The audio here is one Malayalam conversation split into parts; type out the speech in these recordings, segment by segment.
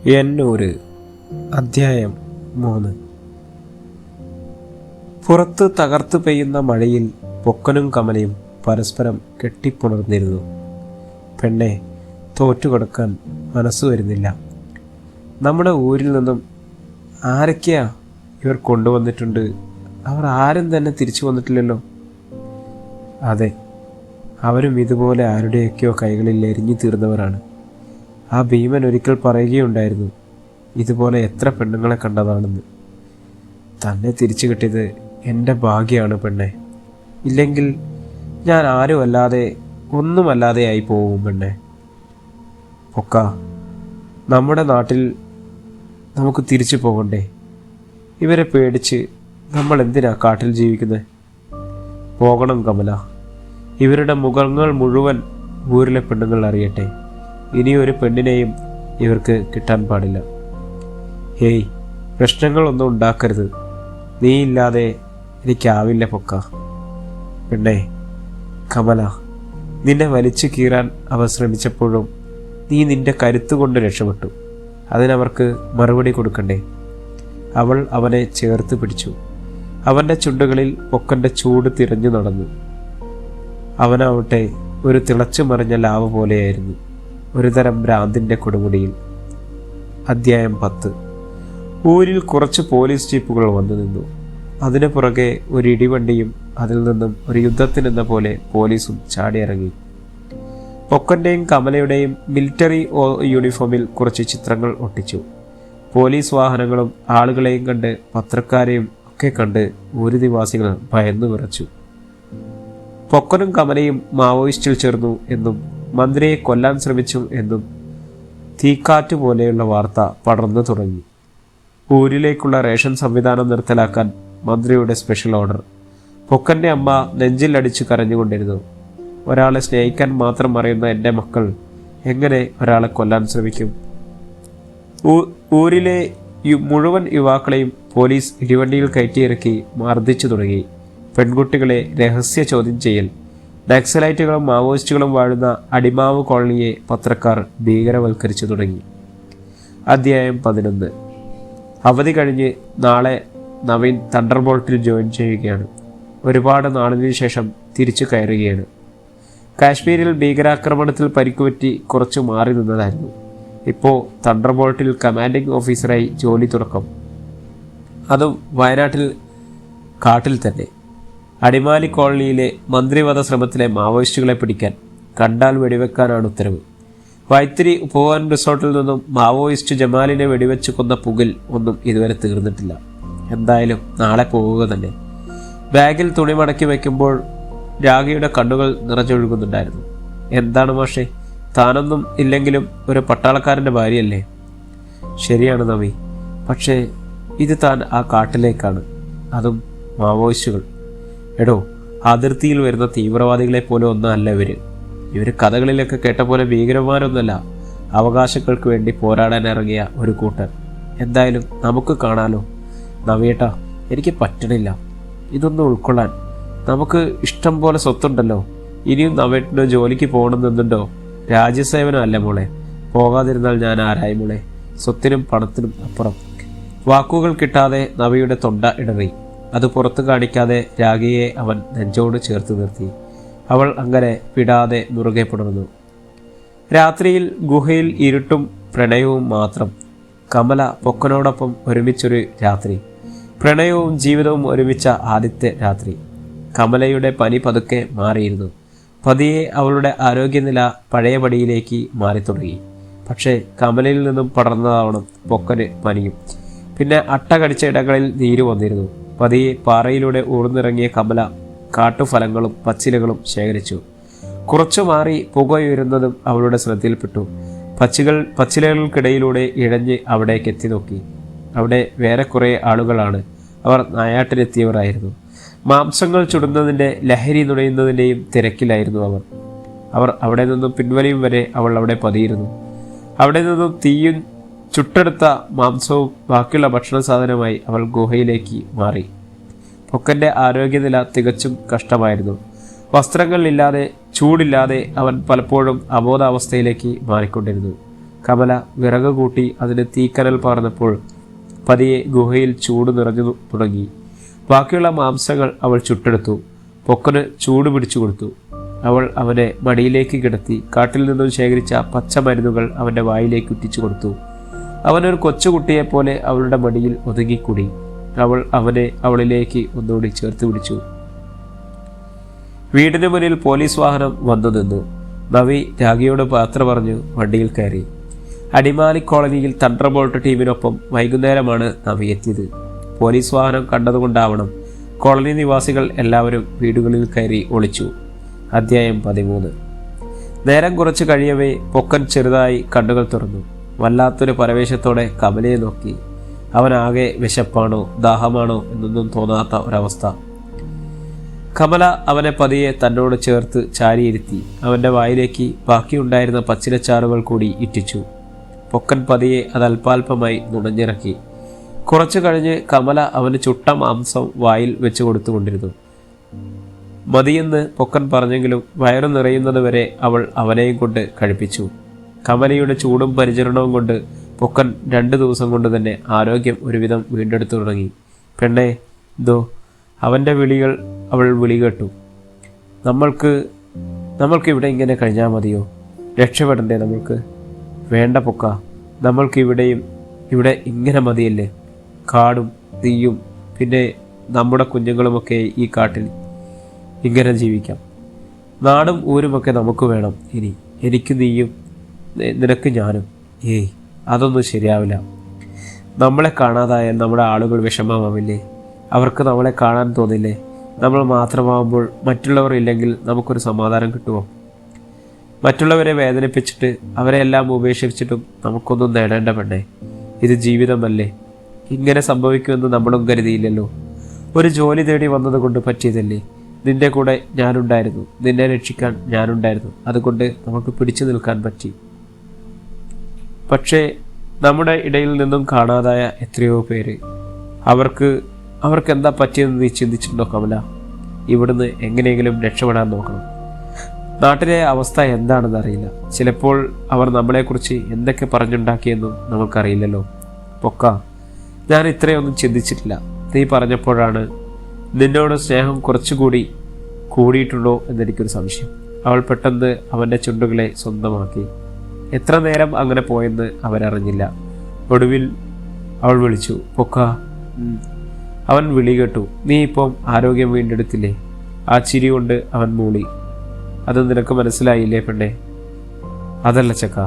എന്നൂര് അധ്യായം 3. പുറത്ത് തകർത്ത് പെയ്യുന്ന മഴയിൽ പൊക്കനും കമലയും പരസ്പരം കെട്ടിപ്പുണർന്നിരുന്നു. പെണ്ണെ, തോറ്റുകൊടുക്കാൻ മനസ്സ് വരുന്നില്ല. നമ്മുടെ ഊരിൽ നിന്നും ആരൊക്കെയാ ഇവർ കൊണ്ടുവന്നിട്ടുണ്ട്? അവർ ആരും തന്നെ തിരിച്ചു വന്നിട്ടില്ലല്ലോ. അതെ, അവരും ഇതുപോലെ ആരുടെയൊക്കെയോ കൈകളിൽ എരിഞ്ഞു തീർന്നവരാണ്. ആ ഭീമൻ ഒരിക്കൽ പറയുകയുണ്ടായിരുന്നു, ഇതുപോലെ എത്ര പെണ്ണുങ്ങളെ കണ്ടതാണെന്ന്. തന്നെ തിരിച്ചു കിട്ടിയത് എൻ്റെ ഭാഗ്യമാണ് പെണ്ണെ. ഇല്ലെങ്കിൽ ഞാൻ ആരുമല്ലാതെ ഒന്നുമല്ലാതെയായി പോകും പെണ്ണെ. പൊക്ക, നമ്മുടെ നാട്ടിൽ നമുക്ക് തിരിച്ചു പോകണ്ടേ? ഇവരെ പേടിച്ച് നമ്മൾ എന്തിനാ കാട്ടിൽ ജീവിക്കുന്നത്? പോകണം കമല. ഇവരുടെ മുഖങ്ങൾ മുഴുവൻ ഊരിലെ പെണ്ണുങ്ങൾ അറിയട്ടെ. ഇനിയൊരു പെണ്ണിനെയും ഇവർക്ക് കിട്ടാൻ പാടില്ല. ഹേയ്, പ്രശ്നങ്ങളൊന്നും ഉണ്ടാക്കരുത്. നീ ഇല്ലാതെ എനിക്കാവില്ല പൊക്ക. പെണ്ണേ, കമല, നിന്നെ വലിച്ചു കീറാൻ അവർ ശ്രമിച്ചപ്പോഴും നീ നിന്റെ കരുത്തുകൊണ്ട് രക്ഷപ്പെട്ടു. അതിനവർക്ക് മറുപടി കൊടുക്കണ്ടേ? അവൾ അവനെ ചേർത്ത് പിടിച്ചു. അവൻ്റെ ചുണ്ടുകളിൽ പൊക്കൻ്റെ ചൂട് തിരഞ്ഞു നടന്നു. അവനാവട്ടെ ഒരു തിളച്ചു മറിഞ്ഞ ലാവ പോലെയായിരുന്നു, ഒരുതരം ഭ്രാന്തിൻ്റെ കൊടുമുടിയിൽ. അധ്യായം 10. ഊരിൽ കുറച്ച് പോലീസ് ജീപ്പുകൾ വന്നു നിന്നു. അതിനു പുറകെ ഒരു ഇടിവണ്ടിയും അതിൽ നിന്നും ഒരു യുദ്ധത്തിനെന്ന പോലെ പോലീസും ചാടിയിറങ്ങി. പൊക്കൻ്റെയും കമലയുടെയും മിലിറ്ററി യൂണിഫോമിൽ കുറച്ച് ചിത്രങ്ങൾ ഒട്ടിച്ചു. പോലീസ് വാഹനങ്ങളും ആളുകളെയും കണ്ട് പത്രക്കാരെയും ഒക്കെ കണ്ട് ഊരു നിവാസികൾ ഭയന്നു വിറച്ചു. പൊക്കനും കമലയും മാവോയിസ്റ്റിൽ ചേർന്നു എന്നും മന്ത്രിയെ കൊല്ലാൻ ശ്രമിച്ചു എന്നും തീക്കാറ്റ് പോലെയുള്ള വാർത്ത പടർന്നു തുടങ്ങി. ഊരിലേക്കുള്ള റേഷൻ സംവിധാനം നിർത്തലാക്കാൻ മന്ത്രിയുടെ സ്പെഷ്യൽ ഓർഡർ. പൊക്കൻ്റെ അമ്മ നെഞ്ചിൽ അടിച്ചു കരഞ്ഞുകൊണ്ടിരുന്നു. ഒരാളെ സ്നേഹിക്കാൻ മാത്രം അറിയുന്ന എൻ്റെ മക്കൾ എങ്ങനെ ഒരാളെ കൊല്ലാൻ ശ്രമിക്കും? ഊരിലെ മുഴുവൻ യുവാക്കളെയും പോലീസ് ഇടിവണ്ടിയിൽ കയറ്റിയിറക്കി മർദ്ദിച്ചു തുടങ്ങി. പെൺകുട്ടികളെ രഹസ്യ ചോദ്യം ചെയ്യൽ. നക്സലൈറ്റുകളും മാവോയിസ്റ്റുകളും വാഴുന്ന അടിമാവ് കോളനിയെ പത്രക്കാർ ഭീകരവൽക്കരിച്ചു തുടങ്ങി. അധ്യായം 11. അവധി കഴിഞ്ഞ് നാളെ നവീൻ തണ്ടർബോൾട്ടിൽ ജോയിൻ ചെയ്യുകയാണ്. ഒരുപാട് നാളിന് ശേഷം തിരിച്ചു കയറുകയാണ്. കാശ്മീരിൽ ഭീകരാക്രമണത്തിൽ പരിക്കുപറ്റി കുറച്ചു മാറി നിന്നതായിരുന്നു. ഇപ്പോൾ തണ്ടർബോൾട്ടിൽ കമാൻഡിംഗ് ഓഫീസറായി ജോലി തുടക്കം. അതും വയനാട്ടിൽ കാട്ടിൽ തന്നെ. അടിമാലി കോളനിയിലെ മന്ത്രിവധ ശ്രമത്തിലെ മാവോയിസ്റ്റുകളെ പിടിക്കാൻ കണ്ടാൽ വെടിവെക്കാനാണ് ഉത്തരവ്. വൈത്തിരി ഉപവൻ റിസോർട്ടിൽ നിന്നും മാവോയിസ്റ്റ് ജമാലിനെ വെടിവെച്ച് കൊന്ന പുകിൽ ഒന്നും ഇതുവരെ തീർന്നിട്ടില്ല. എന്തായാലും നാളെ പോവുക തന്നെ. ബാഗിൽ തുണി മടക്കി വയ്ക്കുമ്പോൾ രാഗിയുടെ കണ്ണുകൾ നിറഞ്ഞൊഴുകുന്നുണ്ടായിരുന്നു. എന്താണ് മാഷേ, താനൊന്നും ഇല്ലെങ്കിലും ഒരു പട്ടാളക്കാരൻ്റെ ഭാര്യയല്ലേ? ശരിയാണ് നവി, പക്ഷേ ഇത് താൻ ആ കാട്ടിലേക്കാണ്, അതും മാവോയിസ്റ്റുകൾ. എടോ, അതിർത്തിയിൽ വരുന്ന തീവ്രവാദികളെ പോലെ ഒന്നും അല്ല ഇവർ കഥകളിലൊക്കെ കേട്ട പോലെ ഭീകരന്മാരൊന്നുമല്ല. അവകാശങ്ങൾക്ക് വേണ്ടി പോരാടാൻ ഇറങ്ങിയ ഒരു കൂട്ടർ. എന്തായാലും നമുക്ക് കാണാലോ. നവിയേട്ടാ, എനിക്ക് പറ്റണില്ല ഇതൊന്നും ഉൾക്കൊള്ളാൻ. നമുക്ക് ഇഷ്ടം പോലെ സ്വത്തുണ്ടല്ലോ. ഇനിയും നവേട്ടിന് ജോലിക്ക് പോകണമെന്നുണ്ടോ? രാജ്യസേവനം അല്ല മോളെ. പോകാതിരുന്നാൽ ഞാൻ ആരായി മോളെ? സ്വത്തിനും പണത്തിനും അപ്പുറം. വാക്കുകൾ കിട്ടാതെ നവിയുടെ തൊണ്ട ഇടറി. അത് പുറത്തു കാണിക്കാതെ രാഗിയെ അവൻ നെഞ്ചോട് ചേർത്ത് നിർത്തി. അവൾ അങ്ങനെ വിടാതെ മുറുകെ പുണർന്നു. രാത്രിയിൽ ഗുഹയിൽ ഇരുട്ടും പ്രണയവും മാത്രം. കമല പൊക്കനോടൊപ്പം ഒരുമിച്ചൊരു രാത്രി. പ്രണയവും ജീവിതവും ഒരുമിച്ച ആദ്യത്തെ രാത്രി. കമലയുടെ പനി പതുക്കെ മാറിയിരുന്നു. പതിയെ അവളുടെ ആരോഗ്യനില പഴയപടിയിലേക്ക് മാറിത്തുടങ്ങി. പക്ഷേ കമലയിൽ നിന്നും പടർന്നതാവണം പൊക്കന് പനിയും. പിന്നെ അട്ട കടിച്ച ഇടങ്ങളിൽ നീര് വന്നിരുന്നു. പതിയെ പാറയിലൂടെ ഊർന്നിറങ്ങിയ കമല കാട്ടുഫലങ്ങളും പച്ചിലകളും ശേഖരിച്ചു. കുറച്ചു മാറി പുകയുയരുന്നതും അവളുടെ ശ്രദ്ധയിൽപ്പെട്ടു. പച്ചിലകൾക്കിടയിലൂടെ ഇഴഞ്ഞ് അവിടേക്ക് എത്തി നോക്കി. അവിടെ വേറെ കുറേ ആളുകളാണ്. അവർ നായാട്ടിലെത്തിയവരായിരുന്നു. മാംസങ്ങൾ ചുടുന്നതിൻ്റെ ലഹരി നുണയുന്നതിൻ്റെയും തിരക്കിലായിരുന്നു അവർ അവിടെ നിന്നും പിൻവലിയും വരെ അവൾ അവിടെ പതിയിരുന്നു. അവിടെ നിന്നും തീയും ചുട്ടെടുത്ത മാംസവും ബാക്കിയുള്ള ഭക്ഷണ സാധനമായി അവൾ ഗുഹയിലേക്ക് മാറി. പൊക്കൻ്റെ ആരോഗ്യനില തികച്ചും കഷ്ടമായിരുന്നു. വസ്ത്രങ്ങളില്ലാതെ ചൂടില്ലാതെ അവൻ പലപ്പോഴും അബോധാവസ്ഥയിലേക്ക് മാറിക്കൊണ്ടിരുന്നു. കമല വിറക് കൂട്ടി അതിന് തീക്കനൽ പാർന്നപ്പോൾ പതിയെ ഗുഹയിൽ ചൂട് നിറഞ്ഞു തുടങ്ങി. ബാക്കിയുള്ള മാംസങ്ങൾ അവൾ ചുട്ടെടുത്തു. പൊക്കന് ചൂട് പിടിച്ചു കൊടുത്തു. അവൾ അവനെ മടിയിലേക്ക് കിടത്തി കാട്ടിൽ നിന്നും ശേഖരിച്ച പച്ചമരുന്നുകൾ അവൻ്റെ വായിലേക്ക് ഇറ്റിച്ചു കൊടുത്തു. അവനൊരു കൊച്ചുകുട്ടിയെപ്പോലെ അവളുടെ മടിയിൽ ഒതുങ്ങിക്കൂടി. അവൾ അവനെ അവളിലേക്ക് ഒന്നുകൂടി ചേർത്ത് പിടിച്ചു. വീടിന് മുന്നിൽ പോലീസ് വാഹനം വന്നു നിന്നു. നവി രാഗിയോട് യാത്ര പറഞ്ഞു വണ്ടിയിൽ കയറി. അടിമാലി കോളനിയിൽ തണ്ടർബോൾട്ട് ടീമിനൊപ്പം വൈകുന്നേരമാണ് നവി എത്തിയത്. പോലീസ് വാഹനം കണ്ടതുകൊണ്ടാവണം കോളനി നിവാസികൾ എല്ലാവരും വീടുകളിൽ കയറി ഒളിച്ചു. അധ്യായം 13. നേരം കുറച്ച് കഴിയവേ പൊക്കൻ ചെറുതായി കണ്ണുകൾ തുറന്നു. വല്ലാത്തൊരു പരവേശത്തോടെ കമലയെ നോക്കി. അവനാകെ വിശപ്പാണോ ദാഹമാണോ എന്നൊന്നും തോന്നാത്ത ഒരവസ്ഥ. കമല അവനെ പതിയെ തന്നോട് ചേർത്ത് ചാരിയിരുത്തി അവൻ്റെ വായിലേക്ക് ബാക്കിയുണ്ടായിരുന്ന പച്ചിലച്ചാറുകൾ കൂടി ഇറ്റിച്ചു. പൊക്കൻ പതിയെ അത് അല്പാൽപമായി നുണഞ്ഞിറക്കി. കുറച്ചു കഴിഞ്ഞ് കമല അവന് ചുട്ട മാംസം വായിൽ വെച്ച് കൊടുത്തുകൊണ്ടിരുന്നു. മതിയെന്ന് പൊക്കൻ പറഞ്ഞെങ്കിലും വയറു നിറയുന്നത് വരെ അവൾ അവനെയും കൊണ്ട് കഴിപ്പിച്ചു. കമലയുടെ ചൂടും പരിചരണവും കൊണ്ട് പൊക്കൻ 2 ദിവസം കൊണ്ട് തന്നെ ആരോഗ്യം ഒരുവിധം വീണ്ടെടുത്തു തുടങ്ങി. പെണ്ണേ ദോ അവൻ്റെ വിളികൾ അവൾ വിളികെട്ടു. നമ്മൾക്ക് ഇവിടെ ഇങ്ങനെ കഴിഞ്ഞാൽ മതിയോ? രക്ഷപ്പെടണ്ടേ നമ്മൾക്ക്? വേണ്ട പൊക്ക, നമ്മൾക്ക് ഇവിടെ ഇങ്ങനെ മതിയല്ലേ? കാടും തീയും പിന്നെ നമ്മുടെ കുഞ്ഞുങ്ങളുമൊക്കെ ഈ കാട്ടിൽ ഇങ്ങനെ ജീവിക്കാം. നാടും ഊരുമൊക്കെ നമുക്ക് വേണം. എനിക്ക് നീയും നിനക്ക് ഞാനും. അതൊന്നും ശരിയാവില്ല. നമ്മളെ കാണാതായാൽ നമ്മുടെ ആളുകൾ വിഷമമാവില്ലേ? അവർക്ക് നമ്മളെ കാണാൻ തോന്നില്ലേ? നമ്മൾ മാത്രമാകുമ്പോൾ മറ്റുള്ളവർ ഇല്ലെങ്കിൽ നമുക്കൊരു സമാധാനം കിട്ടുമോ? മറ്റുള്ളവരെ വേദനിപ്പിച്ചിട്ട് അവരെ എല്ലാം ഉപേക്ഷിച്ചിട്ടും നമുക്കൊന്നും നേടേണ്ട പെണ്ണേ. ഇത് ജീവിതമല്ലേ? ഇങ്ങനെ സംഭവിക്കുമെന്ന് നമ്മളും കരുതിയില്ലല്ലോ. ഒരു ജോലി തേടി വന്നതുകൊണ്ട് പറ്റിയതല്ലേ? നിന്റെ കൂടെ ഞാനുണ്ടായിരുന്നു, നിന്നെ രക്ഷിക്കാൻ ഞാനുണ്ടായിരുന്നു. അതുകൊണ്ട് നമുക്ക് പിടിച്ചു നിൽക്കാൻ പറ്റി. പക്ഷേ നമ്മുടെ ഇടയിൽ നിന്നും കാണാതായ എത്രയോ പേര്. അവർക്ക് എന്താ പറ്റിയെന്ന് നീ ചിന്തിച്ചിട്ടുണ്ടോ കമല? ഇവിടുന്ന് എങ്ങനെയെങ്കിലും രക്ഷപ്പെടാൻ നോക്കണം. നാട്ടിലെ അവസ്ഥ എന്താണെന്ന് അറിയില്ല. ചിലപ്പോൾ അവർ നമ്മളെക്കുറിച്ച് എന്തൊക്കെ പറഞ്ഞുണ്ടാക്കിയെന്നും നമുക്കറിയില്ലല്ലോ. പൊക്ക, ഞാൻ ഇത്രയൊന്നും ചിന്തിച്ചിട്ടില്ല. നീ പറഞ്ഞപ്പോഴാണ് നിന്നോട് സ്നേഹം കുറച്ചുകൂടി കൂടിയിട്ടുണ്ടോ എന്നെനിക്കൊരു സംശയം. അവൾ പെട്ടെന്ന് അവൻ്റെ ചുണ്ടുകളെ സ്വന്തമാക്കി. എത്ര നേരം അങ്ങനെ പോയെന്ന് അവരറിഞ്ഞില്ല. ഒടുവിൽ അവൾ വിളിച്ചു, പൊക്ക. അവൻ വിളി കേട്ടു. നീ ഇപ്പം ആരോഗ്യം വീണ്ടെടുത്തില്ലേ? ആ ചിരി കൊണ്ട് അവൻ മൂളി. അത് നിനക്ക് മനസ്സിലായില്ലേ പെണ്ണേ? അതല്ല ചക്ക,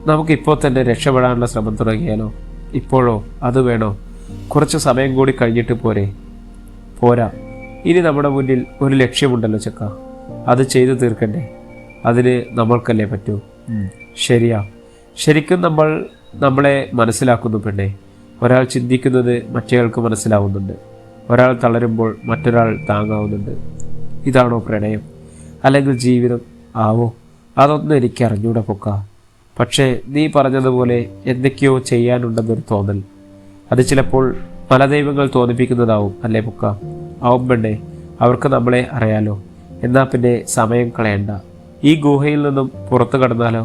നമുക്ക് ഇപ്പോൾ തന്നെ രക്ഷപ്പെടാനുള്ള ശ്രമം തുടങ്ങിയാലോ? ഇപ്പോഴോ? അത് വേണോ? കുറച്ച് സമയം കൂടി കഴിഞ്ഞിട്ട് പോരാ. ഇനി നമ്മുടെ മുന്നിൽ ഒരു ലക്ഷ്യമുണ്ടല്ലോ ചക്ക, അത് ചെയ്തു തീർക്കണ്ടേ? അതിന് നമ്മൾക്കല്ലേ പറ്റൂ. ശരിയാ. ശരിക്കും നമ്മളെ മനസ്സിലാക്കുന്നു പെണ്ണേ. ഒരാൾ ചിന്തിക്കുന്നത് മറ്റേയാൾക്ക് മനസ്സിലാവുന്നുണ്ട്. ഒരാൾ തളരുമ്പോൾ മറ്റൊരാൾ താങ്ങാവുന്നുണ്ട്. ഇതാണോ പ്രണയം? അല്ലെങ്കിൽ ജീവിതം? ആവോ, അതൊന്നും എനിക്ക് അറിഞ്ഞൂടെ പൊക്ക. പക്ഷേ നീ പറഞ്ഞതുപോലെ എന്തൊക്കെയോ ചെയ്യാനുണ്ടെന്നൊരു തോന്നൽ. അത് ചിലപ്പോൾ പല ദൈവങ്ങൾ തോന്നിപ്പിക്കുന്നതാവും അല്ലേ പൊക്ക? ആവും പെണ്ണേ. അവർക്ക് നമ്മളെ അറിയാലോ. എന്നാൽ പിന്നെ സമയം കളയണ്ട. ഈ ഗുഹയിൽ നിന്നും പുറത്തു കടന്നാലോ?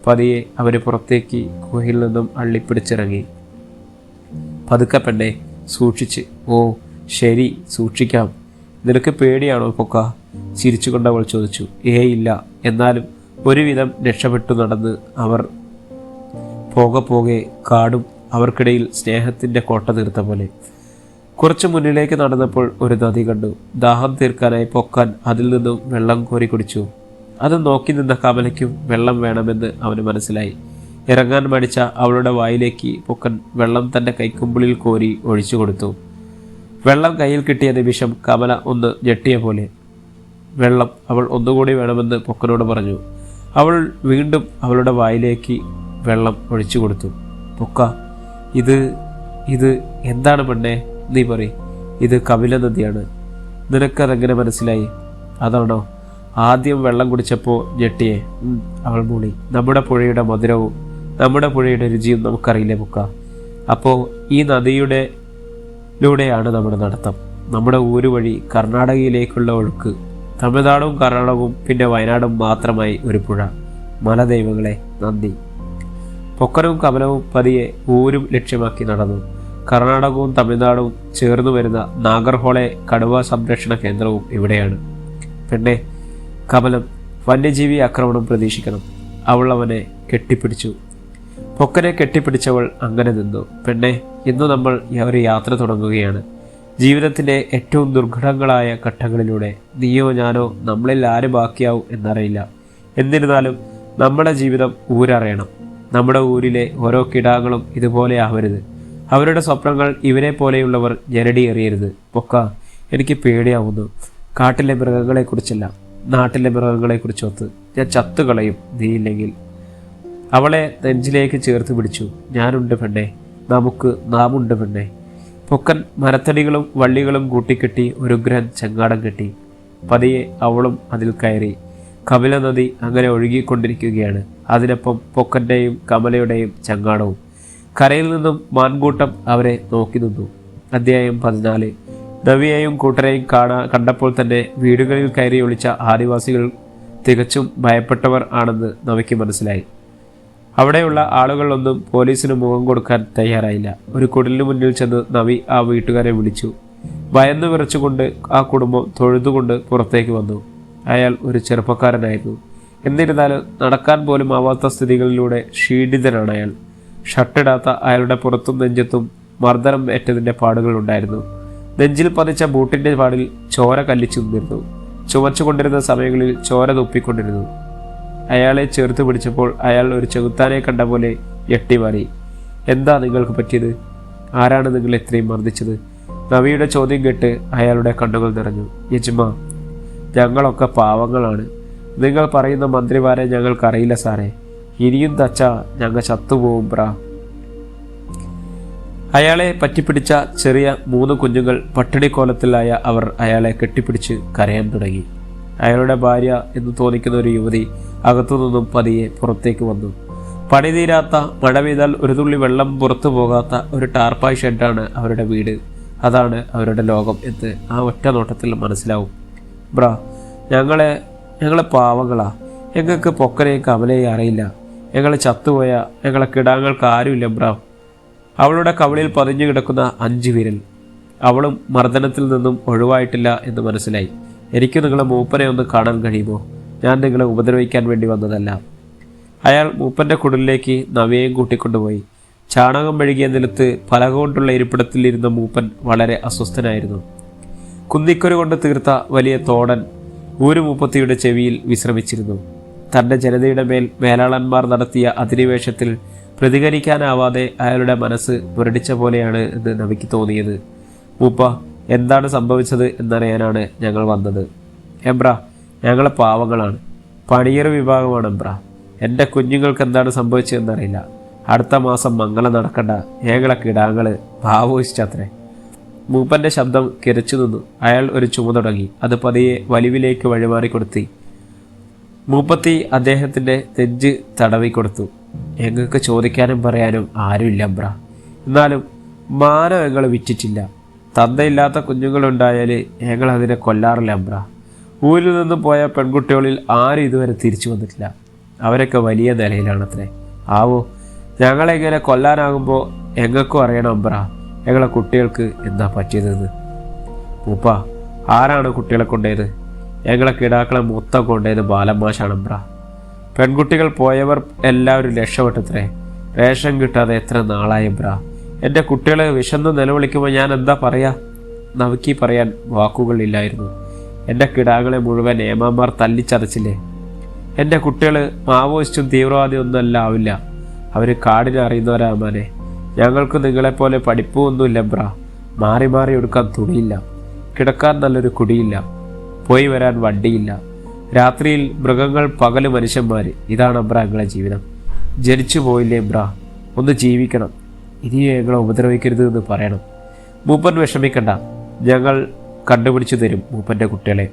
പതിയെ അവർ പുറത്തേക്ക് ഗുഹയിൽ നിന്നും അള്ളിപ്പിടിച്ചിറങ്ങി. പതുക്കെ പെണ്ണേ, സൂക്ഷിച്ച്. ഓ ശരി, സൂക്ഷിക്കാം. നിനക്ക് പേടിയാണോ പൊക്ക? ചിരിച്ചുകൊണ്ട് അവൾ ചോദിച്ചു. ഇല്ല, എന്നാലും ഒരുവിധം രക്ഷപ്പെട്ടു നടന്ന് അവർ പോകെ കാടും അവർക്കിടയിൽ സ്നേഹത്തിൻ്റെ കോട്ട തീർത്ത പോലെ. കുറച്ച് മുന്നിലേക്ക് നടന്നപ്പോൾ ഒരു നദി കണ്ടു. ദാഹം തീർക്കാനായി പൊക്കാൻ അതിൽ നിന്നും വെള്ളം കോരി കുടിച്ചു. അത് നോക്കി നിന്ന കമലയ്ക്കും വെള്ളം വേണമെന്ന് അവന് മനസ്സിലായി. ഇറങ്ങാൻ മടിച്ച അവളുടെ വായിലേക്ക് പൊക്കൻ വെള്ളം തൻ്റെ കൈക്കുമ്പിളിൽ കോരി ഒഴിച്ചു കൊടുത്തു. വെള്ളം കയ്യിൽ കിട്ടിയ നിമിഷം കമല ഒന്ന് ഞെട്ടിയ പോലെ. വെള്ളം അവൾ ഒന്നുകൂടി വേണമെന്ന് പൊക്കനോട് പറഞ്ഞു. അവൾ വീണ്ടും അവളുടെ വായിലേക്ക് വെള്ളം ഒഴിച്ചു കൊടുത്തു. പൊക്ക, ഇത് എന്താണ് പെണ്ണേ? നീ പറയും. ഇത് കപില നദിയാണ്. നിനക്കതെങ്ങനെ മനസ്സിലായി? അതാണോ ആദ്യം വെള്ളം കുടിച്ചപ്പോൾ ഞെട്ടിയേ? അവൾ മൂളി. നമ്മുടെ പുഴയുടെ മധുരവും നമ്മുടെ പുഴയുടെ രുചിയും നമുക്കറിയില്ലേ പൊക്ക? അപ്പോൾ ഈ നദിയുടെയിലൂടെയാണ് നമ്മുടെ നടത്തം. നമ്മുടെ ഊര് വഴി കർണാടകയിലേക്കുള്ള ഒഴുക്ക്. തമിഴ്നാടും കർണാടകവും പിന്നെ വയനാടും മാത്രമായി ഒരു പുഴ. മലദൈവങ്ങളെ നന്ദി. പൊക്കനും കമലവും പതിയെ ഊരും ലക്ഷ്യമാക്കി നടന്നു. കർണാടകവും തമിഴ്നാടും ചേർന്നു വരുന്ന നാഗർഹോളെ കടുവ സംരക്ഷണ കേന്ദ്രവും ഇവിടെയാണ്. പെണ്ണെ കമലം, വന്യജീവി ആക്രമണം പ്രതീക്ഷിക്കണം. അവൾ അവനെ കെട്ടിപ്പിടിച്ചു. പൊക്കനെ കെട്ടിപ്പിടിച്ചവൾ അങ്ങനെ നിന്നു. പെണ്ണെ, ഇന്നു നമ്മൾ ഒരു യാത്ര തുടങ്ങുകയാണ്. ജീവിതത്തിൻ്റെ ഏറ്റവും ദുർഘടങ്ങളായ ഘട്ടങ്ങളിലൂടെ. നീയോ ഞാനോ നമ്മളിൽ ആര് ബാക്കിയാവും എന്നറിയില്ല. എന്നിരുന്നാലും നമ്മുടെ ജീവിതം ഊരറിയണം. നമ്മുടെ ഊരിലെ ഓരോ കിടാങ്ങളും ഇതുപോലെ ആവരുത്. അവരുടെ സ്വപ്നങ്ങൾ ഇവരെ പോലെയുള്ളവർ ഞെരടിയേറിയരുത്. പൊക്ക, എനിക്ക് പേടിയാവുന്നു. കാട്ടിലെ മൃഗങ്ങളെക്കുറിച്ചല്ല, നാട്ടിലെ മൃഗങ്ങളെക്കുറിച്ചോത്ത് ഞാൻ ചത്തുകളയും നീയില്ലെങ്കിൽ. അവളെ നെഞ്ചിലേക്ക് ചേർത്ത് പിടിച്ചു. ഞാനുണ്ട് പെണ്ണെ, നാമുണ്ട് പെണ്ണെ. പൊക്കൻ മരത്തടികളും വള്ളികളും കൂട്ടിക്കെട്ടി ഒരു ഉഗ്രൻ ചെങ്ങാടം കെട്ടി. പതിയെ അവളും അതിൽ കയറി. കപില നദി അങ്ങനെ ഒഴുകിക്കൊണ്ടിരിക്കുകയാണ്. അതിനൊപ്പം പൊക്കൻ്റെയും കമലയുടെയും ചങ്ങാടവും. കരയിൽ നിന്നും മാൻകൂട്ടം അവരെ നോക്കി നിന്നു. അധ്യായം 14. നവിയെയും കൂട്ടരെയും കണ്ടപ്പോൾ തന്നെ വീടുകളിൽ കയറി ഒളിച്ച ആദിവാസികൾ തികച്ചും ഭയപ്പെട്ടവർ ആണെന്ന് നവിക്ക് മനസ്സിലായി. അവിടെയുള്ള ആളുകളൊന്നും പോലീസിന് മുഖം കൊടുക്കാൻ തയ്യാറായില്ല. ഒരു കുടിലിന് മുന്നിൽ ചെന്ന് നവി ആ വീട്ടുകാരെ വിളിച്ചു. ഭയന്നു വിറച്ചുകൊണ്ട് ആ കുടുംബം തൊഴുതുകൊണ്ട് പുറത്തേക്ക് വന്നു. അയാൾ ഒരു ചെറുപ്പക്കാരനായിരുന്നു. എന്നിരുന്നാലും നടക്കാൻ പോലും ആവാത്ത സ്ഥിതികളിലൂടെ ക്ഷീണിതനാണ് അയാൾ. ഷർട്ടിടാത്ത അയാളുടെ പുറത്തും നെഞ്ചത്തും മർദ്ദനം ഏറ്റതിൻ്റെ പാടുകൾ ഉണ്ടായിരുന്നു. നെഞ്ചിൽ പതിച്ച ബൂട്ടിൻ്റെ പാടിൽ ചോര കല്ലിച്ചു നിന്നിരുന്നു. ചുമച്ചുകൊണ്ടിരുന്ന സമയങ്ങളിൽ ചോര തുപ്പിക്കൊണ്ടിരുന്നു. അയാളെ ചേർത്ത് പിടിച്ചപ്പോൾ അയാൾ ഒരു ചെകുത്താനെ കണ്ട പോലെ ഞെട്ടിമാറി. എന്താ നിങ്ങൾക്ക് പറ്റിയത്? ആരാണ് നിങ്ങൾ ഇത്രയും മർദ്ദിച്ചത്? നവിയുടെ ചോദ്യം കേട്ട് അയാളുടെ കണ്ണുകൾ നിറഞ്ഞു. യജമാ, ഞങ്ങളൊക്കെ പാവങ്ങളാണ്. നിങ്ങൾ പറയുന്ന മന്ത്രിമാരെ ഞങ്ങൾക്കറിയില്ല സാറേ. ഇനിയും തച്ച ഞങ്ങൾ ചത്തുപോകും ബ്രാ. അയാളെ പറ്റിപ്പിടിച്ച ചെറിയ 3 കുഞ്ഞുങ്ങൾ പട്ടിണിക്കോലത്തിലായ അവർ അയാളെ കെട്ടിപ്പിടിച്ച് കരയാൻ തുടങ്ങി. അയാളുടെ ഭാര്യ എന്ന് തോന്നിക്കുന്ന ഒരു യുവതി അകത്തുനിന്നും പതിയെ പുറത്തേക്ക് വന്നു. പണി തീരാത്ത, മഴ പെയ്താൽ ഒരു തുള്ളി വെള്ളം പുറത്തു പോകാത്ത ഒരു ടാർപ്പായ് ഷെഡാണ് അവരുടെ വീട്. അതാണ് അവരുടെ ലോകം എന്ന് ആ ഒറ്റ നോട്ടത്തിൽ മനസ്സിലാവും. ബ്രാ, ഞങ്ങളെ പാവങ്ങളാ. ഞങ്ങൾക്ക് പൊക്കനെയും കമലയും അറിയില്ല. ഞങ്ങളെ ചത്തുപോയ ഞങ്ങളെ കിടാങ്ങൾക്ക് ആരുമില്ല ബ്രാ. അവളുടെ കവിളിൽ പതിഞ്ഞു കിടക്കുന്ന 5 വിരൽ. അവളും മർദ്ദനത്തിൽ നിന്നും ഒഴിവായിട്ടില്ല എന്ന് മനസ്സിലായി. എനിക്ക് നിങ്ങളെ മൂപ്പനെ ഒന്ന് കാണാൻ കഴിയുമോ? ഞാൻ നിങ്ങളെ ഉപദ്രവിക്കാൻ വേണ്ടി വന്നതല്ല. അയാൾ മൂപ്പൻ്റെ കുടിലേക്ക് നവിയെയും കൂട്ടിക്കൊണ്ടുപോയി. ചാണകം മെഴുകിയ നിലത്ത് പലക കൊണ്ടുള്ള ഇരിപ്പിടത്തിലിരുന്ന മൂപ്പൻ വളരെ അസ്വസ്ഥനായിരുന്നു. കുന്നിക്കൊരു കൊണ്ട് തീർത്ത വലിയ തോടൻ ഊരുമൂപ്പത്തിയുടെ ചെവിയിൽ വിശ്രമിച്ചിരുന്നു. തൻ്റെ ജനതയുടെ മേൽ മേലാളന്മാർ നടത്തിയ അധിനിവേശത്തിൽ പ്രതികരിക്കാനാവാതെ അയാളുടെ മനസ്സ് മുരടിച്ച പോലെയാണ് എന്ന് നവിക്ക് തോന്നിയത്. മൂപ്പ, എന്താണ് സംഭവിച്ചത് എന്നറിയാനാണ് ഞങ്ങൾ വന്നത്. എംബ്ര, ഞങ്ങളെ പാവങ്ങളാണ്. പണിയർ വിഭാഗമാണ് എംബ്ര. എൻ്റെ കുഞ്ഞുങ്ങൾക്ക് എന്താണ് സംഭവിച്ചതെന്നറിയില്ല. അടുത്ത മാസം മംഗലം നടക്കണ്ട. ഞങ്ങളെ കിടാങ്ങൾ ഭാവോയിച്ചത്രേ. മൂപ്പൻ്റെ ശബ്ദം കിരച്ചു നിന്നു. അയാൾ ഒരു ചുമ തുടങ്ങി. അത് പതിയെ വലിവിലേക്ക് വഴിമാറിക്കൊടുത്തി. മൂപ്പത്തി അദ്ദേഹത്തിൻ്റെ നെഞ്ച് തടവിക്കൊടുത്തു. ഞങ്ങൾക്ക് ചോദിക്കാനും പറയാനും ആരുമില്ല ബ്ര. എന്നാലും മാനം ഞങ്ങൾ വിറ്റിട്ടില്ല. തന്തയില്ലാത്ത കുഞ്ഞുങ്ങളുണ്ടായാൽ ഞങ്ങൾ അതിനെ കൊല്ലാറില്ല ബ്ര. ഊരിൽ നിന്നും പോയ പെൺകുട്ടികളിൽ ആരും ഇതുവരെ തിരിച്ചു വന്നിട്ടില്ല. അവരൊക്കെ വലിയ നിലയിലാണത്രേ. ആവോ, ഞങ്ങളെങ്ങനെ കൊല്ലാനാകുമ്പോൾ ഞങ്ങൾക്കും അറിയണം ബ്ര ഞങ്ങളെ കുട്ടികൾക്ക് എന്താ പറ്റിയതെന്ന്. മൂപ്പ, ആരാണ് കുട്ടികളെ കൊണ്ടേത്? ഞങ്ങളെ കിടാക്കളെ മൊത്തം കൊണ്ടേത് ബാലമാഷാണ് ബ്ര. പെൺകുട്ടികൾ പോയവർ എല്ലാവരും രക്ഷപ്പെട്ടത്രേ. റേഷൻ കിട്ടാതെ എത്ര നാളായി ബ്ര. എൻ്റെ കുട്ടികളെ വിശന്ന് നിലവിളിക്കുമ്പോൾ ഞാൻ എന്താ പറയാ? നവിക്ക് പറയാൻ വാക്കുകളില്ലായിരുന്നു. എൻ്റെ കിടാങ്ങളെ മുഴുവൻ ഏമാന്മാർ തല്ലിച്ചതച്ചില്ലേ. എൻ്റെ കുട്ടികൾ മാവോയിസ്റ്റും തീവ്രവാദിയൊന്നുമല്ല ആവില്ല. അവർ കാടിനെ അറിയുന്നവരാമാനെ. ഞങ്ങൾക്ക് നിങ്ങളെപ്പോലെ പഠിപ്പുമൊന്നുമില്ല ബ്ര. മാറി മാറി എടുക്കാൻ തുണിയില്ല, കിടക്കാൻ നല്ലൊരു കുടിയില്ല, പോയി വരാൻ വണ്ടിയില്ല. രാത്രിയിൽ മൃഗങ്ങൾ, പകല് മനുഷ്യന്മാർ. ഇതാണ് ബ്ര ഞങ്ങളെ ജീവിതം. ജനിച്ചു പോയില്ലേ ബ്ര, ഒന്ന് ജീവിക്കണം. ഇനിയും ഞങ്ങളെ ഉപദ്രവിക്കരുത് എന്ന് പറയണം. മൂപ്പൻ വിഷമിക്കണ്ട, ഞങ്ങൾ കണ്ടുപിടിച്ചു തരും മൂപ്പൻ്റെ കുട്ടികളെ.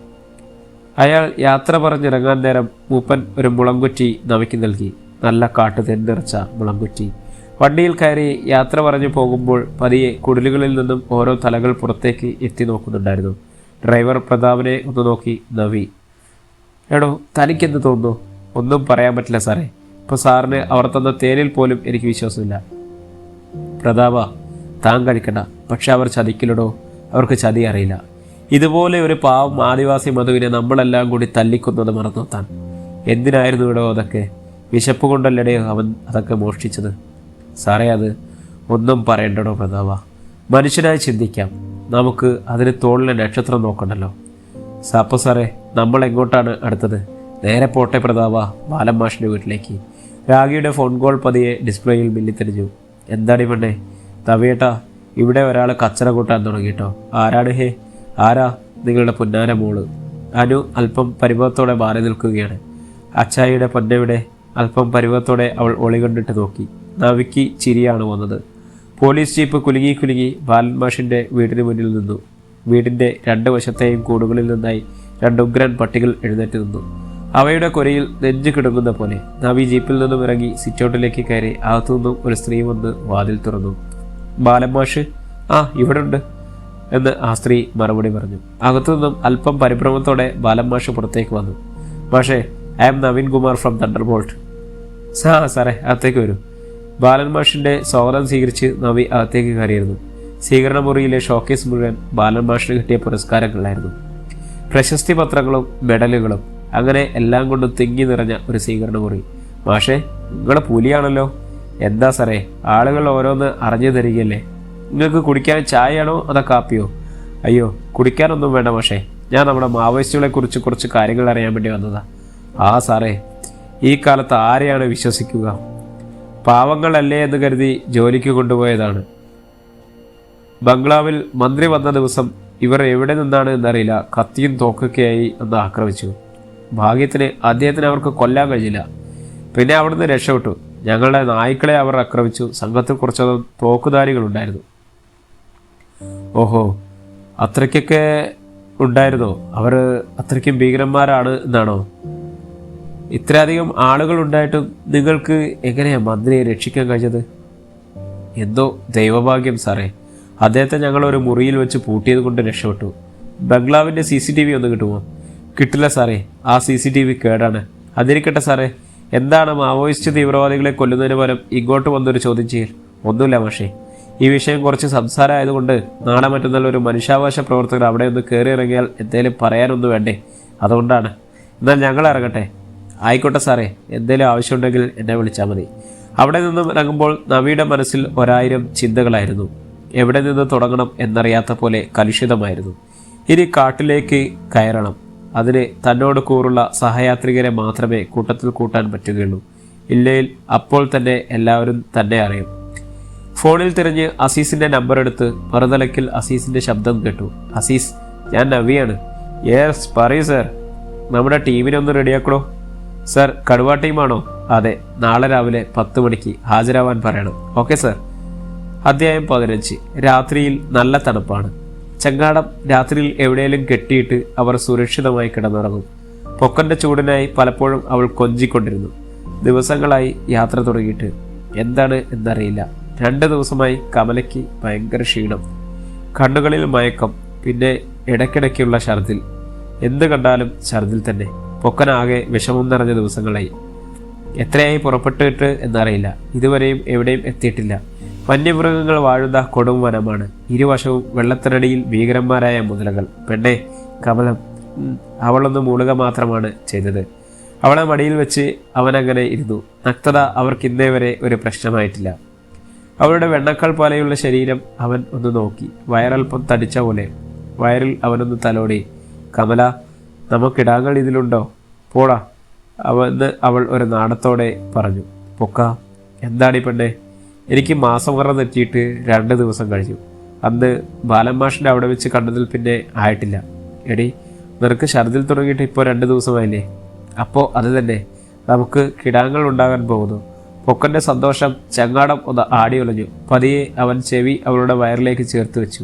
അയാൾ യാത്ര പറഞ്ഞിറങ്ങാൻ നേരം മൂപ്പൻ ഒരു മുളംകുറ്റി നവിക്ക് നൽകി. നല്ല കാട്ടു തെന്നിറച്ച മുളംകുറ്റി. വണ്ടിയിൽ കയറി യാത്ര പറഞ്ഞു പോകുമ്പോൾ പതിയെ കുടിലുകളിൽ നിന്നും ഓരോ തലകൾ പുറത്തേക്ക് എത്തി നോക്കുന്നുണ്ടായിരുന്നു. ഡ്രൈവർ പ്രതാപനെ ഒന്ന് നോക്കി നവി, എടോ തനിക്കെന്ത് തോന്നുന്നു? ഒന്നും പറയാൻ പറ്റില്ല സാറേ. ഇപ്പോൾ സാറിന് അവർ തന്ന തേനിൽ പോലും എനിക്ക് വിശ്വാസമില്ല. പ്രതാപ, താൻ കഴിക്കണ്ട. പക്ഷെ അവർ ചതിക്കില്ലടോ. അവർക്ക് ചതി അറിയില്ല. ഇതുപോലെ ഒരു പാവം ആദിവാസി മധുവിനെ നമ്മളെല്ലാം കൂടി തല്ലിക്കുന്നത് മറന്നു താൻ. എന്തിനായിരുന്നു ഇടോ അതൊക്കെ? വിശപ്പ് കൊണ്ടല്ലടേ അവൻ അതൊക്കെ മോഷ്ടിച്ചത്. സാറേ, അത് ഒന്നും പറയണ്ടടോ പ്രതാപ. മനുഷ്യനായി ചിന്തിക്കാം. നമുക്ക് അതിന് തോളിലെ നക്ഷത്രം നോക്കണ്ടല്ലോ. അപ്പോൾ സാറേ, നമ്മൾ എങ്ങോട്ടാണ് അടുത്തത്? നേരെ പോട്ടെ പ്രതാപ, ബാലൻ മാഷിൻ്റെ വീട്ടിലേക്ക്. രാഗിയുടെ ഫോൺ കോൾ പതിയെ ഡിസ്പ്ലേയിൽ മിന്നിത്തെരിഞ്ഞു. എന്താടി പെണ്ണേ? തവിയേട്ടാ, ഇവിടെ ഒരാൾ കച്ചറ കൂട്ടാൻ തുടങ്ങിയിട്ടോ. ആരാണ് ഹേ? ആരാ? നിങ്ങളുടെ പുന്നാര മോള്. അനു അല്പം പരിഭവത്തോടെ മാറി നിൽക്കുകയാണ്. അച്ചായിയുടെ പൊന്നവിടെ? അല്പം പരിഭവത്തോടെ അവൾ ഒളി കണ്ടിട്ട് നോക്കി. നവിക്ക് ചിരിയാണ് വന്നത്. പോലീസ് ജീപ്പ് കുലുങ്ങി ബാലൻ മാഷിൻ്റെ വീടിന് മുന്നിൽ നിന്നു. വീടിൻ്റെ രണ്ട് വശത്തെയും കൂടുകളിൽ നിന്നായി 2 ഉഗ്രൻ പട്ടികൾ എഴുന്നേറ്റ് നിന്നു. അവയുടെ കൊരയിൽ നെഞ്ചു കിടങ്ങുന്ന പോലെ. നവി ജീപ്പിൽ നിന്നും ഇറങ്ങി സിറ്റൗട്ടിലേക്ക് കയറി. അകത്തുനിന്നും ഒരു സ്ത്രീ വന്ന് വാതിൽ തുറന്നു. ബാലൻ മാഷ്? ആ, ഇവിടെ ഉണ്ട് എന്ന് ആ സ്ത്രീ മറുപടി പറഞ്ഞു. അകത്തുനിന്നും അല്പം പരിഭ്രമത്തോടെ ബാലൻ മാഷ് പുറത്തേക്ക് വന്നു. മാഷേ, I am Naveen Kumar from Thunderbolt. സാറേ, അകത്തേക്ക് വരൂ. ബാലൻ മാഷിൻ്റെ സ്വാഗതം സ്വീകരിച്ച് നവി അകത്തേക്ക് കയറിയിരുന്നു. സ്വീകരണ മുറിയിലെ ഷോക്കേസ് മുഴുവൻ ബാലൻ മാഷിന് കിട്ടിയ പുരസ്കാരങ്ങളായിരുന്നു. പ്രശസ്തി പത്രങ്ങളും മെഡലുകളും, അങ്ങനെ എല്ലാം കൊണ്ടും തിങ്ങി നിറഞ്ഞ ഒരു സ്വീകരണ മുറി. മാഷേ, നിങ്ങളെ പുലിയാണല്ലോ. എന്താ സാറേ, ആളുകൾ ഓരോന്ന് അറിഞ്ഞു തരികയല്ലേ. നിങ്ങൾക്ക് കുടിക്കാൻ ചായയാണോ അതോ കാപ്പിയോ? അയ്യോ, കുടിക്കാനൊന്നും വേണ്ട മാഷേ. ഞാൻ നമ്മുടെ മാവോയിസ്റ്റുകളെ കുറിച്ച് കുറച്ച് കാര്യങ്ങൾ അറിയാൻ വേണ്ടി വന്നതാ. ആ സാറേ, ഈ കാലത്ത് ആരെയാണ് വിശ്വസിക്കുക? പാവങ്ങളല്ലേ എന്ന് കരുതി ജോലിക്ക് കൊണ്ടുപോയതാണ്. ബംഗ്ലാവിൽ മന്ത്രി വന്ന ദിവസം ഇവർ എവിടെ നിന്നാണ് എന്നറിയില്ല, കത്തിയും തോക്കൊക്കെയായി ഒന്ന് ആക്രമിച്ചു. ഭാഗ്യത്തിന് അദ്ദേഹത്തിന് അവർക്ക് കൊല്ലാൻ കഴിഞ്ഞില്ല. പിന്നെ അവിടുന്ന് രക്ഷപ്പെട്ടു. ഞങ്ങളുടെ നായ്ക്കളെ അവർ ആക്രമിച്ചു. സംഘത്തിൽ കുറച്ചധികം തോക്കുധാരികളുണ്ടായിരുന്നു. ഓഹോ, അത്രയ്ക്കൊക്കെ ഉണ്ടായിരുന്നോ? അവർ അത്രയ്ക്കും ഭീകരന്മാരാണ് എന്നാണോ? ഇത്രയധികം ആളുകൾ ഉണ്ടായിട്ടും നിങ്ങൾക്ക് എങ്ങനെയാണ് മന്ത്രിയെ രക്ഷിക്കാൻ കഴിഞ്ഞത്? എന്തോ ദൈവഭാഗ്യം സാറേ. അദ്ദേഹത്തെ ഞങ്ങൾ ഒരു മുറിയിൽ വെച്ച് പൂട്ടിയത് കൊണ്ട് രക്ഷപ്പെട്ടു. ബംഗ്ലാവിൻ്റെ CCTV ഒന്ന് കിട്ടുമോ? കിട്ടില്ല സാറേ, ആ CCTV കേടാണ്. അതിരിക്കട്ടെ സാറേ, എന്താണ് മാവോയിസ്റ്റ് തീവ്രവാദികളെ കൊല്ലുന്നതിന് പകരം ഇങ്ങോട്ട് വന്നൊരു ചോദ്യം ചെയ്യൽ? ഒന്നുമില്ല മാഷേ, ഈ വിഷയം കുറച്ച് സംസാരമായതുകൊണ്ട് നാളെ മറ്റന്നാൾ ഒരു മനുഷ്യാവകാശ പ്രവർത്തകർ അവിടെ ഒന്ന് കയറി ഇറങ്ങിയാൽ എന്തേലും പറയാനൊന്നും വേണ്ടേ, അതുകൊണ്ടാണ്. എന്നാൽ ഞങ്ങൾ ഇറങ്ങട്ടെ. ആയിക്കോട്ടെ സാറേ, എന്തേലും ആവശ്യമുണ്ടെങ്കിൽ എന്നെ വിളിച്ചാൽ മതി. അവിടെ നിന്നും ഇറങ്ങുമ്പോൾ നവിയുടെ മനസ്സിൽ 1000 ചിന്തകളായിരുന്നു. എവിടെ നിന്ന് തുടങ്ങണം എന്നറിയാത്ത പോലെ കലുഷിതമായിരുന്നു. ഇനി കാട്ടിലേക്ക് കയറണം. അതിന് തന്നോട് കൂറുള്ള സഹയാത്രികരെ മാത്രമേ കൂട്ടത്തിൽ കൂട്ടാൻ പറ്റുകയുള്ളൂ. ഇല്ലെങ്കിൽ അപ്പോൾ തന്നെ എല്ലാവരും തന്നെ അറിയും. ഫോണിൽ തിരഞ്ഞ് അസീസിൻ്റെ നമ്പർ എടുത്ത് മറുതലക്കിൽ അസീസിൻ്റെ ശബ്ദം കേട്ടു. അസീസ്, ഞാൻ നവിയാണ്. യെസ്, പറയൂ സർ. നമ്മുടെ ടീമിനെ ഒന്ന് റെഡിയാക്കണോ? സർ, കടുവ ടീമാണോ? അതെ, നാളെ രാവിലെ 10 മണിക്ക് ഹാജരാവാൻ പറയണം. Okay sir. അധ്യായം 15. രാത്രിയിൽ നല്ല തണുപ്പാണ്. ചങ്ങാടം രാത്രിയിൽ എവിടെയെങ്കിലും കെട്ടിയിട്ട് അവർ സുരക്ഷിതമായി കിടന്നുറങ്ങും. പൊക്കൻ്റെ ചൂടിനായി പലപ്പോഴും അവൾ കൊഞ്ചിക്കൊണ്ടിരുന്നു. ദിവസങ്ങളായി യാത്ര തുടങ്ങിയിട്ട്. എന്താണ് എന്നറിയില്ല. 2 ദിവസമായി കമലയ്ക്ക് ഭയങ്കര ക്ഷീണം, കണ്ണുകളിൽ മയക്കം, പിന്നെ ഇടയ്ക്കിടയ്ക്കുള്ള ഛർദിൽ. എന്ത് കണ്ടാലും ഛർദിൽ തന്നെ. പൊക്കനാകെ വിഷമം നിറഞ്ഞ ദിവസങ്ങളായി. എത്രയായി പുറപ്പെട്ടിട്ട് എന്നറിയില്ല. ഇതുവരെയും എവിടെയും എത്തിയിട്ടില്ല. വന്യമൃഗങ്ങൾ വാഴുന്ന കൊടും വനമാണ്. ഇരുവശവും വെള്ളത്തിനടിയിൽ ഭീകരന്മാരായ മുതലകൾ. പെണ്ണെ കമലം, അവളൊന്ന് മൂളുക മാത്രമാണ് ചെയ്തത്. അവളെ മടിയിൽ വെച്ച് അവനങ്ങനെ ഇരുന്നു. നഗ്നത അവർക്ക് ഇന്നേ വരെ ഒരു പ്രശ്നമായിട്ടില്ല. അവളുടെ വെണ്ണക്കൾ പോലെയുള്ള ശരീരം അവൻ ഒന്ന് നോക്കി. വയറൽപ്പം തടിച്ച പോലെ. വയറിൽ അവനൊന്ന് തലോടി. കമല, നമുക്കിടാങ്ങൾ ഇതിലുണ്ടോ? പോടാ അവന്ന് അവൾ ഒരു നാണത്തോടെ പറഞ്ഞു. പൊക്ക, എന്താണീ പെണ്ണെ? എനിക്ക് മാസം വറ തെറ്റിയിട്ട് 2 ദിവസം കഴിഞ്ഞു. അന്ന് ബാലൻ മാഷിൻ്റെ അവിടെ വെച്ച് കണ്ടതിൽ പിന്നെ ആയിട്ടില്ല. എടി, നിനക്ക് ഛർദിൽ തുടങ്ങിയിട്ട് ഇപ്പോൾ 2 ദിവസമായില്ലേ? അപ്പോൾ അത് തന്നെ, നമുക്ക് കിടാങ്ങൾ ഉണ്ടാകാൻ പോകുന്നു. പൊക്കൻ്റെ സന്തോഷം ചങ്ങാടം ഒന്ന് ആടിയൊലഞ്ഞു. പതിയെ അവൻ ചെവി അവളുടെ വയറിലേക്ക് ചേർത്ത് വെച്ചു.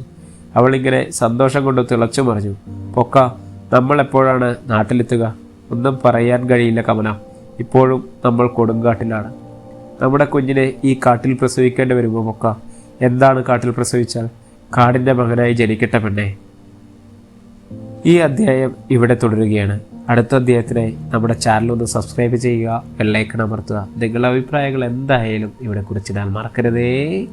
അവളിങ്ങനെ സന്തോഷം കൊണ്ട് തിളച്ചു മറിഞ്ഞു. പൊക്ക, നമ്മൾ എപ്പോഴാണ് നാട്ടിലെത്തുക? ഒന്നും പറയാൻ കഴിയില്ല കമല. ഇപ്പോഴും നമ്മൾ കൊടുങ്കാട്ടിലാണ്. നമ്മുടെ കുഞ്ഞിനെ ഈ കാട്ടിൽ പ്രസവിക്കേണ്ടി വരുമോ പൊക്ക? എന്താണ് കാട്ടിൽ പ്രസവിച്ചാൽ? കാടിൻ്റെ മകനായി ജനിക്കട്ടെ പെണ്ണേ. ഈ അധ്യായം ഇവിടെ തുടരുകയാണ്. അടുത്ത അധ്യായത്തിനായി നമ്മുടെ ചാനൽ ഒന്ന് സബ്സ്ക്രൈബ് ചെയ്യുക, ബെല്ലൈക്കൺ അമർത്തുക. നിങ്ങളുടെ അഭിപ്രായങ്ങൾ എന്തായാലും ഇവിടെ കുറിച്ചിടാൻ മറക്കരുതേ.